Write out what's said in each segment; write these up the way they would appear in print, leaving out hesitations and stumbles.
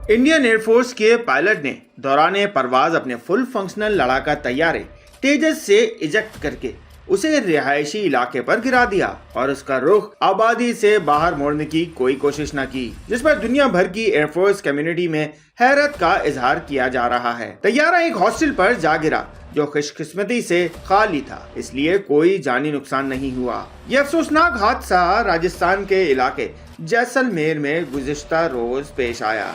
Indian air force के pilot ने दौरान परवाज अपने फुल फंक्शनल लड़ाका तैयारे तेजस से इजेक्ट करके उसे रिहायशी इलाके पर गिरा दिया और उसका रुख आबादी से बाहर मोड़ने की कोई कोशिश न की, जिस पर दुनिया भर की एयरफोर्स कम्युनिटी में हैरत का इजहार किया जा रहा है। तैयारा एक हॉस्टल पर जा गिरा जो खुशकिस्मती से खाली था, इसलिए कोई जानी नुकसान नहीं हुआ। यह अफसोसनाक हादसा राजस्थान के इलाके जैसलमेर में गुज़िश्ता रोज पेश आया।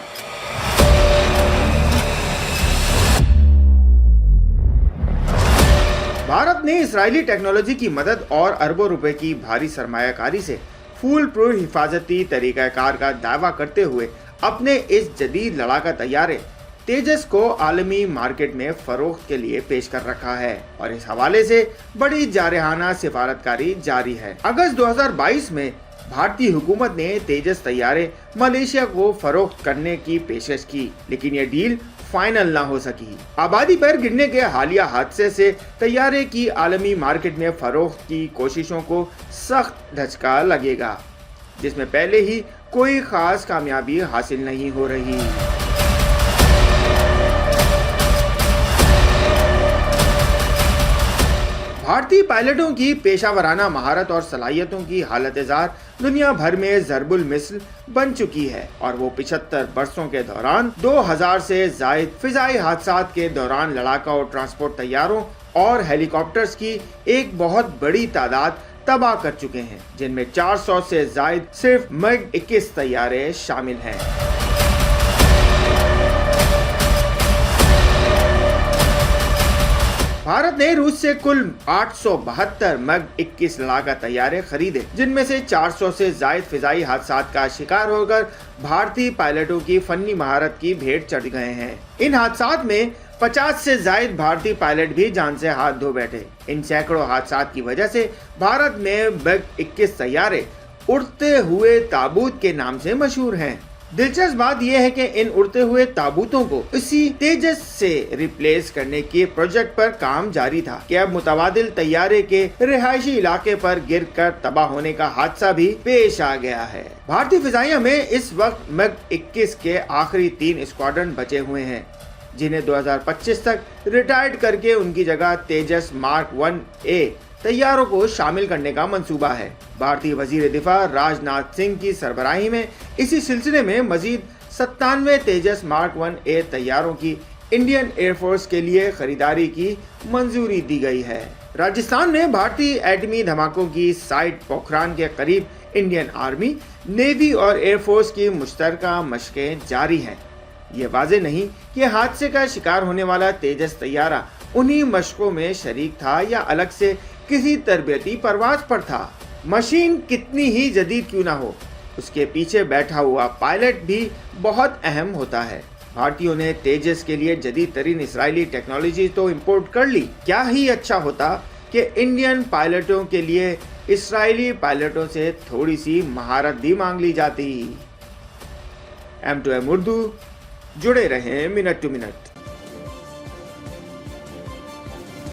भारत ने इजरायली टेक्नोलॉजी की मदद और अरबों रुपए की भारी सरमायाकारी से फूल प्रूफ हिफाजती तरीकाकार का दावा करते हुए अपने इस जदीद लड़ाका तैयारे तेजस को आलमी मार्केट में फरोख्त के लिए पेश कर रखा है और इस हवाले से बड़ी जारहाना सिफारतकारी जारी है। अगस्त 2022 में भारतीय हुकूमत ने तेजस तैयारे मलेशिया को फरोख्त करने की पेशकश की, लेकिन ये डील फाइनल ना हो सकी। आबादी पर गिरने के हालिया हादसे से तैयारे की आलमी मार्केट में फरोख्त की कोशिशों को सख्त धचका लगेगा, जिसमें पहले ही कोई खास कामयाबी हासिल नहीं हो रही। भारतीय पायलटों की पेशावराना महारत और सलाहियतों की हालत-ए-ज़ार दुनिया भर में ज़रबुल मिसल बन चुकी है और वो 75 बरसों के दौरान 2000 से जायद फिजाई हादसात के दौरान लड़ाका और ट्रांसपोर्ट तैयारों और हेलीकॉप्टर्स की एक बहुत बड़ी तादाद तबाह कर चुके हैं, जिनमें 400 से जायद सिर्फ MiG-21 तैयारे शामिल हैं। भारत ने रूस से कुल 872 MiG-21 लड़ाका तैयारे खरीदे, जिनमें से 400 से जायद फिजाई हादसात का शिकार होकर भारतीय पायलटों की फन्नी महारत की भेंट चढ़ गए हैं। इन हादसात में 50 से जायद भारतीय पायलट भी जान से हाथ धो बैठे। इन सैकड़ों हादसात की वजह से भारत में MiG-21 तैयारे उड़ते हुए ताबूत के नाम से मशहूर हैं। दिलचस्प बात यह है कि इन उड़ते हुए ताबूतों को इसी तेजस से रिप्लेस करने के प्रोजेक्ट पर काम जारी था कि अब मुतबादिल तैयारे के रिहायशी इलाके पर गिरकर तबाह होने का हादसा भी पेश आ गया है। भारतीय फिजाइया में इस वक्त MiG-21 के आखिरी 3 स्क्वाड्रन बचे हुए हैं, जिन्हें 2025 तक रिटायर्ड करके उनकी जगह तेजस मार्क 1A तैयारों को शामिल करने का मंसूबा है। भारतीय वजीर दिफा राजनाथ सिंह की सरबराही में इसी सिलसिले में मजीद 97 तेजस मार्क 1A तैयारों की इंडियन एयरफोर्स के लिए खरीदारी की मंजूरी दी गई है। राजस्थान में भारतीय एटमी धमाकों की साइट पोखरान के करीब इंडियन आर्मी, नेवी और एयरफोर्स की मुश्तरका मशकें जारी हैं। ये वाज़ेह नहीं कि हादसे का शिकार होने वाला तेजस तैयारा उन्हीं मशकों में शरीक था या अलग से किसी तरबियती परवाज पर था। मशीन कितनी ही जदीद क्यों ना हो, उसके पीछे बैठा हुआ पायलट भी बहुत अहम होता है। भारतीयों ने तेजस के लिए जदीद तरीन इजरायली टेक्नोलॉजी तो इंपोर्ट कर ली, क्या ही अच्छा होता कि इंडियन पायलटों के लिए इजरायली पायलटों से थोड़ी सी महारत भी मांग ली जाती। M2M उर्दू, जुड़े रहें मिनट टू मिनट।